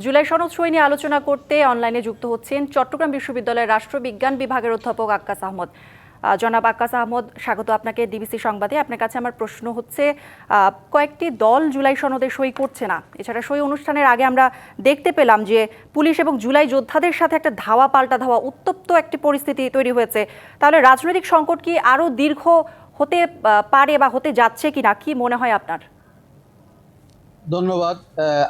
জুলাই সনদ সই নিয়ে আলোচনা করতে অনলাইনে যুক্ত হচ্ছেন চট্টগ্রাম বিশ্ববিদ্যালয়ের রাষ্ট্রবিজ্ঞান বিভাগের অধ্যাপক আক্কাস আহমদ। জনাব আক্কাস আহমদ, স্বাগত আপনাকে ডিবিসি সংবাদে। আপনার কাছে আমার প্রশ্ন হচ্ছে, কয়েকটি দল জুলাই সনদে সই করছে না। এছাড়া সই অনুষ্ঠানের আগে আমরা দেখতে পেলাম যে পুলিশ এবং জুলাই যোদ্ধাদের সাথে একটা ধাওয়া পাল্টা ধাওয়া, উত্তপ্ত একটি পরিস্থিতি তৈরি হয়েছে। তাহলে রাজনৈতিক সংকট কি আরও দীর্ঘ হতে পারে বা হতে যাচ্ছে কিনা, কি মনে হয় আপনার? ধন্যবাদ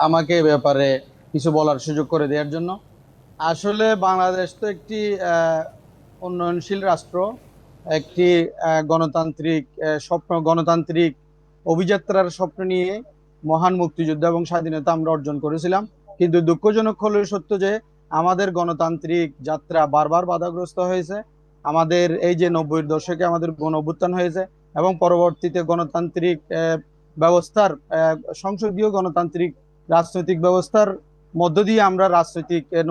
আমাকে এ ব্যাপারে কিছু বলার সুযোগ করে দেওয়ার জন্য। আসলে বাংলাদেশ তো একটি উন্নয়নশীল রাষ্ট্র, একটি গণতান্ত্রিক গণতান্ত্রিক অভিযাত্রার স্বপ্ন নিয়ে মহান মুক্তিযুদ্ধ এবং স্বাধীনতা আমরা অর্জন করেছিলাম। কিন্তু দুঃখজনক হলেও সত্য যে আমাদের গণতান্ত্রিক যাত্রা বারবার বাধাগ্রস্ত হয়েছে। আমাদের এই যে 90-এর দশকে আমাদের গণ অভ্যুত্থান হয়েছে এবং পরবর্তীতে গণতান্ত্রিক ব্যবস্থার সংসদীয় গণতান্ত্রিক রাজনৈতিক ব্যবস্থার মধ্য দিয়ে আমরা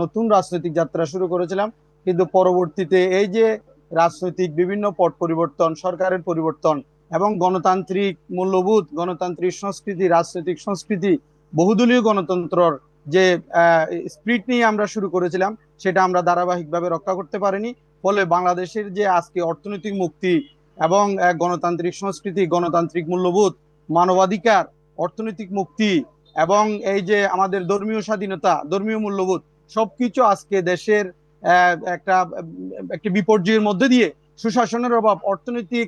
নতুন রাজনৈতিক যাত্রা শুরু করেছিলাম। কিন্তু পরবর্তীতে এই যে রাজনৈতিক বিভিন্ন পট পরিবর্তন, সরকারের পরিবর্তন এবং গণতান্ত্রিক মূল্যবোধ, গণতান্ত্রিক সংস্কৃতি, রাজনৈতিক সংস্কৃতি, বহুদলীয় গণতন্ত্রর যে স্পিরিট নিয়ে আমরা শুরু করেছিলাম, সেটা আমরা ধারাবাহিকভাবে রক্ষা করতে পারিনি। ফলে বাংলাদেশের যে আজকে অর্থনৈতিক মুক্তি এবং গণতান্ত্রিক সংস্কৃতি, গণতান্ত্রিক মূল্যবোধ, মানবাধিকার, অর্থনৈতিক মুক্তি এবং এই যে আমাদের ধর্মীয় স্বাধীনতা, ধর্মীয় মূল্যবোধ, সবকিছু আজকে দেশের একটা একটি বিপর্যয়ের মধ্যে দিয়ে, সুশাসনের অভাব, অর্থনৈতিক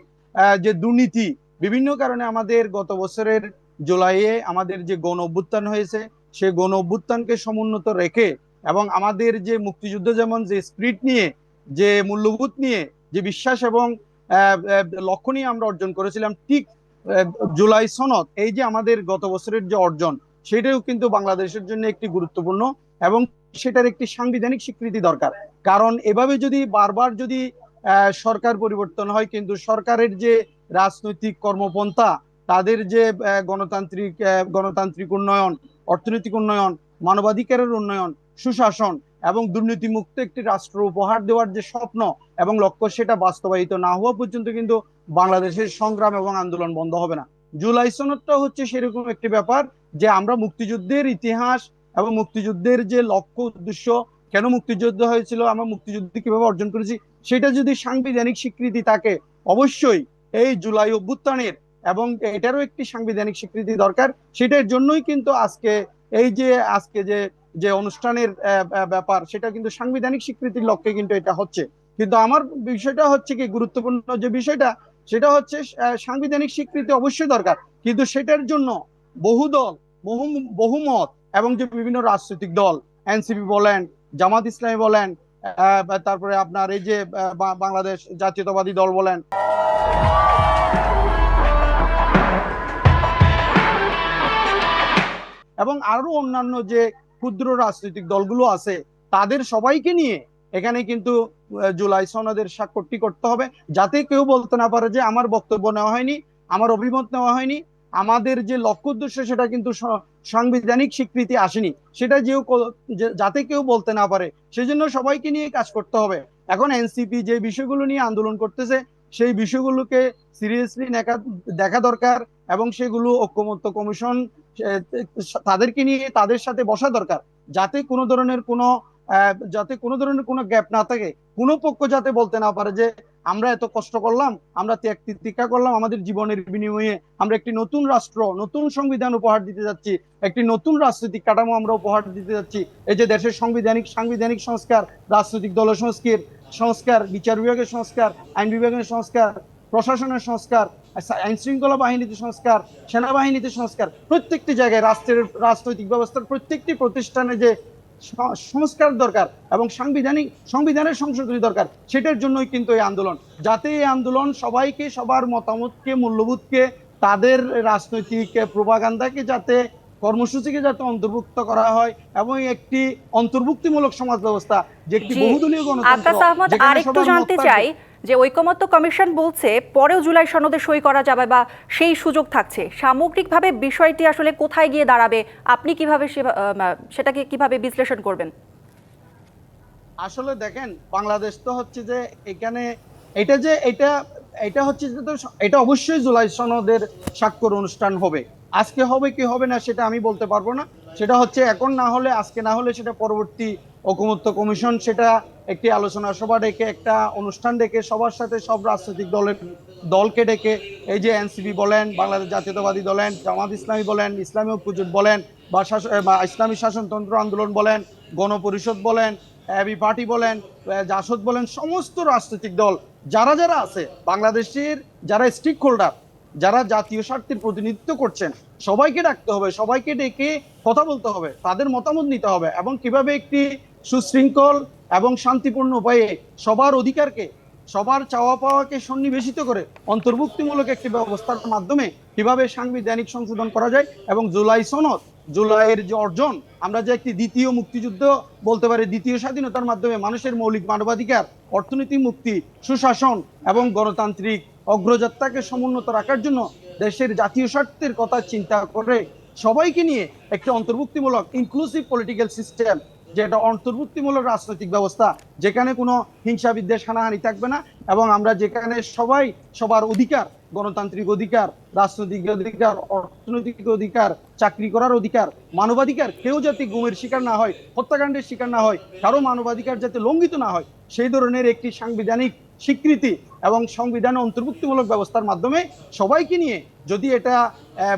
যে দুর্নীতি, বিভিন্ন কারণে আমাদের গত বছরের জুলাইয়ে আমাদের যে গণ অভ্যুত্থান হয়েছে, সেই গণ অভ্যুত্থানকে সমুন্নত রেখে এবং আমাদের যে মুক্তিযুদ্ধ যেমন যে স্পিরিট নিয়ে, যে মূল্যবোধ নিয়ে, যে বিশ্বাস এবং লক্ষ্য নিয়ে আমরা অর্জন করেছিলাম, ঠিক জুলাই সনদ এই যে আমাদের গত বছরের যে অর্জন, সেটাও কিন্তু বাংলাদেশের জন্য একটি গুরুত্বপূর্ণ এবং সেটার একটি সাংবিধানিক স্বীকৃতি দরকার। কারণ এভাবে যদি বারবার যদি সরকার পরিবর্তন হয়, কিন্তু সরকারের যে রাজনৈতিক কর্মপন্থা, তাদের যে গণতান্ত্রিক উন্নয়ন, অর্থনৈতিক উন্নয়ন, মানবাধিকারের উন্নয়ন, সুশাসন এবং দুর্নীতিমুক্ত একটি রাষ্ট্র উপহার দেওয়ার যে স্বপ্ন এবং লক্ষ্য, সেটা বাস্তবায়িত না হওয়া পর্যন্ত কিন্তু বাংলাদেশের সংগ্রাম এবং আন্দোলন বন্ধ হবে না। জুলাই সনদটা হচ্ছে সেরকম একটি ব্যাপার যে আমরা মুক্তিযুদ্ধের ইতিহাস এবং মুক্তিযুদ্ধের যে লক্ষ্য উদ্দেশ্য, কেন মুক্তিযুদ্ধ হয়েছিল, আমরা মুক্তিযুদ্ধ কিভাবে অর্জন করেছি, সেটা যদি সাংবিধানিক স্বীকৃতি থাকে, অবশ্যই এই জুলাই অভ্যুত্থানের এবং এটারও একটি সাংবিধানিক স্বীকৃতি দরকার। সেটার জন্যই কিন্তু আজকে যে যে অনুষ্ঠানের ব্যাপার, সেটা কিন্তু সাংবিধানিক স্বীকৃতির লক্ষ্যে কিন্তু এটা হচ্ছে। কিন্তু আমার বিষয়টা হচ্ছে কি, গুরুত্বপূর্ণ যে বিষয়টা, সেটা হচ্ছে সাংবিধানিক স্বীকৃতি অবশ্যই দরকার, কিন্তু সেটার জন্য বহুদল, বহুমত এবং যে বিভিন্ন রাজনৈতিক দল, এনসিপি বলেন, জামাত ইসলামী বলেন, তারপরে আপনার এই যে বাংলাদেশ জাতীয়তাবাদী দল বলেন, এবং আরো অন্যান্য যে ক্ষুদ্র রাজনৈতিক দলগুলো আছে, তাদের সবাইকে নিয়ে এখানে কিন্তু জুলাই সনদের স্বাক্ষরটি করতে হবে, যাতে কেউ বলতে না পারে যে আমার বক্তব্য নেওয়া হয়নি, আমার অভিমত নেওয়া হয়নি, আমাদের যে লক্ষ্য উদ্দেশ্য সেটা কিন্তু সাংবিধানিক স্বীকৃতি আসেনি, সেটা যাতে কেউ বলতে না পারে, সেজন্য সবাইকে নিয়ে কাজ করতে হবে। এখন এনসিপি যে বিষয়গুলো নিয়ে আন্দোলন করতেছে, সেই বিষয়গুলোকে সিরিয়াসলি দেখা দরকার এবং সেগুলো ঐকমত্য কমিশন তাদেরকে নিয়ে তাদের সাথে বসা দরকার, যাতে কোনো ধরনের কোনো গ্যাপ না থাকে, কোনো পক্ষ যাতে বলতে না পারে যে আমরা এত কষ্ট করলাম, আমরা ত্যাগ তিতিক্ষা করলাম, আমাদের জীবনের বিনিময়ে আমরা একটি নতুন রাষ্ট্র, নতুন সংবিধান উপহার দিতে যাচ্ছি, একটি নতুন রাজনৈতিক কাঠামো আমরা উপহার দিতে যাচ্ছি। এই যে দেশের সাংবিধানিক সংস্কার, রাজনৈতিক দল সংস্কার, বিচার বিভাগের সংস্কার, আইন বিভাগের সংস্কার, প্রশাসনের সংস্কার, আইন শৃঙ্খলা বাহিনীতে সংস্কার, সেনাবাহিনীতে সংস্কার, প্রত্যেকটি জায়গায় রাজনৈতিক ব্যবস্থার প্রত্যেকটি প্রতিষ্ঠানে যে সংস্কার দরকার এবং সংবিধানের সংশোধনী দরকার, সেটার জন্যই কিন্তু এই আন্দোলন, যাতে এই আন্দোলন সবাইকে, সবার মতামতকে, মূল্যবোধকে, তাদের রাজনৈতিক প্রোপাগান্ডাকে যাতে, কর্মসূচিকে যাতে অন্তর্ভুক্ত করা হয় এবং একটি অন্তর্ভুক্তিমূলক সমাজ ব্যবস্থা, যে একটি বহুদলীয় গণতন্ত্র, আকাশ আহমদ, যেখানে আরেকটু সবার জানতে চাই যে ঐকমত্য কমিশন বলছে পরেও জুলাই সনদে সই করা যাবে বা সেই সুযোগ থাকছে, সামগ্রিকভাবে বিষয়টি আসলে কোথায় গিয়ে দাঁড়াবে, আপনি কিভাবে সেটাকে কিভাবে বিশ্লেষণ করবেন? আসলে দেখেন, বাংলাদেশ তো হচ্ছে যে এখানে এটা যে এটা হচ্ছে যে, তো এটা অবশ্যই জুলাই সনদের স্বাক্ষর অনুষ্ঠান হবে। আজকে হবে কি হবে না সেটা আমি বলতে পারবো না, সেটা হচ্ছে এখন না হলে, আজকে না হলে, সেটা পরবর্তী ঐকমত্য কমিশন সেটা একটি আলোচনা সভা ডেকে, একটা অনুষ্ঠান ডেকে, সবার সাথে সব রাজনৈতিক দলকে ডেকে, এই যে এনসিপি বলেন, বাংলাদেশ জাতীয়তাবাদী বলেন, জামাত ইসলামী বলেন, ইসলামী ঐক্যজোট বলেন, বা ইসলামী শাসনতন্ত্র আন্দোলন বলেন, গণপরিষদ বলেন, এবি পার্টি বলেন, জাসদ বলেন, সমস্ত রাজনৈতিক দল যারা যারা আছে বাংলাদেশের, যারা স্টেক হোল্ডার, যারা জাতীয় স্বার্থের প্রতিনিধিত্ব করছেন, সবাইকে ডাকতে হবে, সবাইকে ডেকে কথা বলতে হবে, তাদের মতামত নিতে হবে, এবং কিভাবে একটি সুশৃঙ্খল এবং শান্তিপূর্ণ উপায়ে সবার অধিকারকে, সবার চাওয়া পাওয়াকে সন্নিবেশিত করে অন্তর্ভুক্তিমূলক একটি ব্যবস্থার মাধ্যমে কিভাবে সাংবিধানিক সংশোধন করা যায়, এবং জুলাই সনদ, জুলাইয়ের যে অর্জন, আমরা যে একটি দ্বিতীয় মুক্তিযুদ্ধ বলতে পারি, দ্বিতীয় স্বাধীনতার মাধ্যমে মানুষের মৌলিক মানবাধিকার, অর্থনৈতিক মুক্তি, সুশাসন এবং গণতান্ত্রিক অগ্রযাত্রাকে সমুন্নত রাখার জন্য দেশের জাতীয় স্বার্থের কথা চিন্তা করে সবাইকে নিয়ে একটি অন্তর্ভুক্তিমূলক ইনক্লুসিভ পলিটিক্যাল সিস্টেম, যেটা অন্তর্ভুক্তিমূলক রাজনৈতিক ব্যবস্থা, যেখানে কোনো হিংসা বিদ্বেষ হানাহানি থাকবে না, এবং আমরা যেখানে সবাই সবার অধিকার, গণতান্ত্রিক অধিকার, রাজনৈতিক অধিকার, অর্থনৈতিক অধিকার, চাকরি করার অধিকার, মানবাধিকার, কেউ যাতে গুমের শিকার না হয়, হত্যাকাণ্ডের শিকার না হয়, কারো মানবাধিকার যাতে লঙ্ঘিত না হয়, সেই ধরনের একটি সাংবিধানিক স্বীকৃতি এবং সংবিধানে অন্তর্ভুক্তিমূলক ব্যবস্থার মাধ্যমে সবাইকে নিয়ে যদি এটা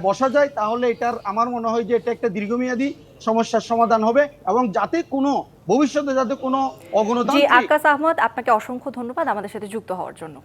বসা যায়, তাহলে এটার আমার মনে হয় যে এটা একটা দীর্ঘমেয়াদী সমস্যার সমাধান হবে, এবং যাতে কোনো ভবিষ্যতে যাতে কোনো জি অগণতান্ত্রিক আক্কাস আহমদ, আপনাকে অসংখ্য ধন্যবাদ আমাদের সাথে যুক্ত হওয়ার জন্য।